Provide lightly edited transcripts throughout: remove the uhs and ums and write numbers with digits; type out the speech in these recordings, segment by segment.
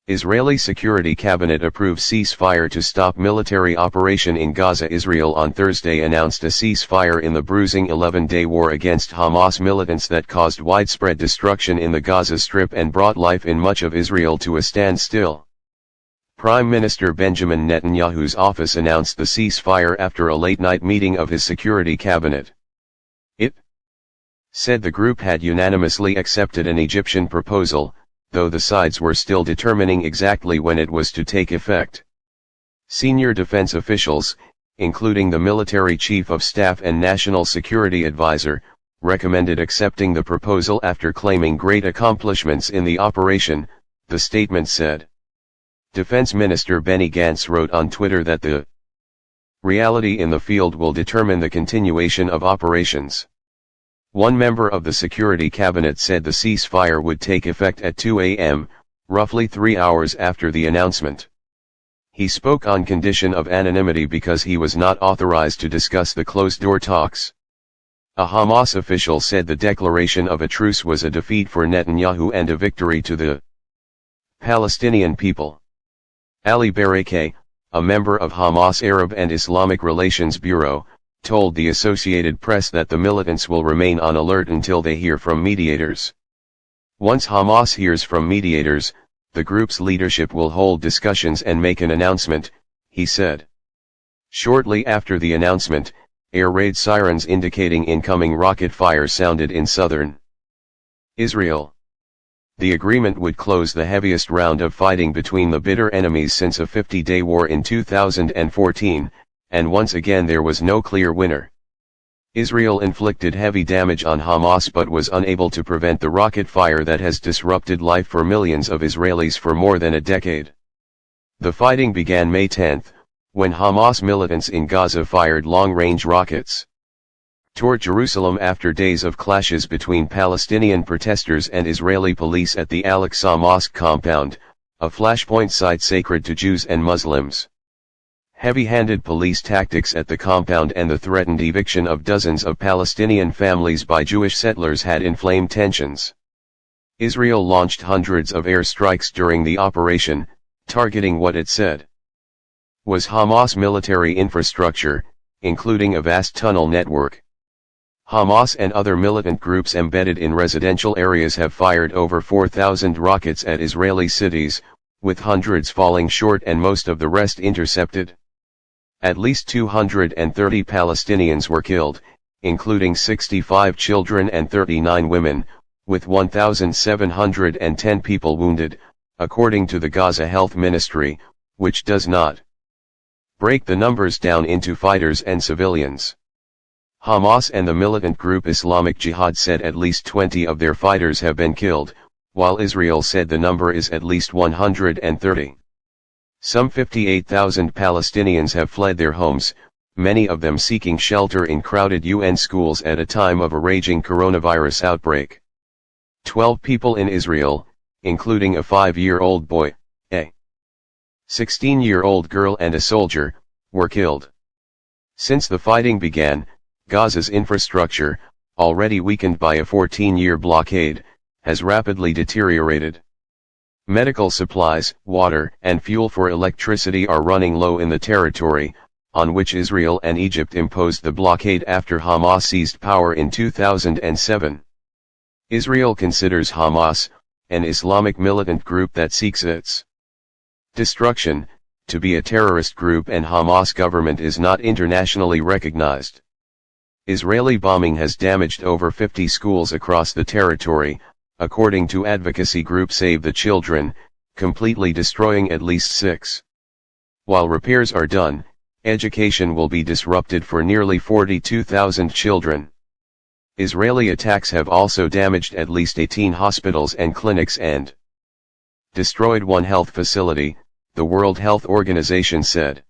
Israeli Security Cabinet approves ceasefire to stop military operation in Gaza. Israel on Thursday announced a ceasefire in the bruising 11-day war against Hamas militants that caused widespread destruction in the Gaza Strip and brought life in much of Israel to a standstill. Prime Minister Benjamin Netanyahu's office announced the ceasefire after a late-night meeting of his security cabinet. It said the group had unanimously accepted an Egyptian proposal, though the sides were still determining exactly when it was to take effect. Senior defense officials, including the military chief of staff and national security advisor, recommended accepting the proposal after claiming great accomplishments in the operation, the statement said. Defense Minister Benny Gantz wrote on Twitter that the reality in the field will determine the continuation of operations. One member of the Security Cabinet said the ceasefire would take effect at 2 a.m., roughly 3 hours after the announcement. He spoke on condition of anonymity because he was not authorized to discuss the closed-door talks. A Hamas official said the declaration of a truce was a defeat for Netanyahu and a victory to the Palestinian people. Ali Barakeh, a member of Hamas Arab and Islamic Relations Bureau, told the Associated Press that the militants will remain on alert until they hear from mediators. Once Hamas hears from mediators, the group's leadership will hold discussions and make an announcement, he said. Shortly after the announcement, air raid sirens indicating incoming rocket fire sounded in southern Israel. The agreement would close the heaviest round of fighting between the bitter enemies since a 50-day war in 2014, and once again there was no clear winner. Israel inflicted heavy damage on Hamas but was unable to prevent the rocket fire that has disrupted life for millions of Israelis for more than a decade. The fighting began May 10, when Hamas militants in Gaza fired long-range rockets toward Jerusalem after days of clashes between Palestinian protesters and Israeli police at the Al-Aqsa Mosque compound, a flashpoint site sacred to Jews and Muslims. Heavy-handed police tactics at the compound and the threatened eviction of dozens of Palestinian families by Jewish settlers had inflamed tensions. Israel launched hundreds of airstrikes during the operation, targeting what it said was Hamas military infrastructure, including a vast tunnel network. Hamas and other militant groups embedded in residential areas have fired over 4,000 rockets at Israeli cities, with hundreds falling short and most of the rest intercepted. At least 230 Palestinians were killed, including 65 children and 39 women, with 1,710 people wounded, according to the Gaza Health Ministry, which does not break the numbers down into fighters and civilians. Hamas and the militant group Islamic Jihad said at least 20 of their fighters have been killed, while Israel said the number is at least 130. Some 58,000 Palestinians have fled their homes, many of them seeking shelter in crowded UN schools at a time of a raging coronavirus outbreak. 12 people in Israel, including a 5-year-old boy, a 16-year-old girl and a soldier, were killed. Since the fighting began, Gaza's infrastructure, already weakened by a 14-year blockade, has rapidly deteriorated. Medical supplies, water, and fuel for electricity are running low in the territory, on which Israel and Egypt imposed the blockade after Hamas seized power in 2007. Israel considers Hamas, an Islamic militant group that seeks its destruction, to be a terrorist group, and Hamas government is not internationally recognized. Israeli bombing has damaged over 50 schools across the territory, according to advocacy group Save the Children, completely destroying at least 6. While repairs are done, education will be disrupted for nearly 42,000 children. Israeli attacks have also damaged at least 18 hospitals and clinics and destroyed one health facility, the World Health Organization said.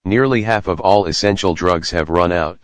Nearly half of all essential drugs have run out.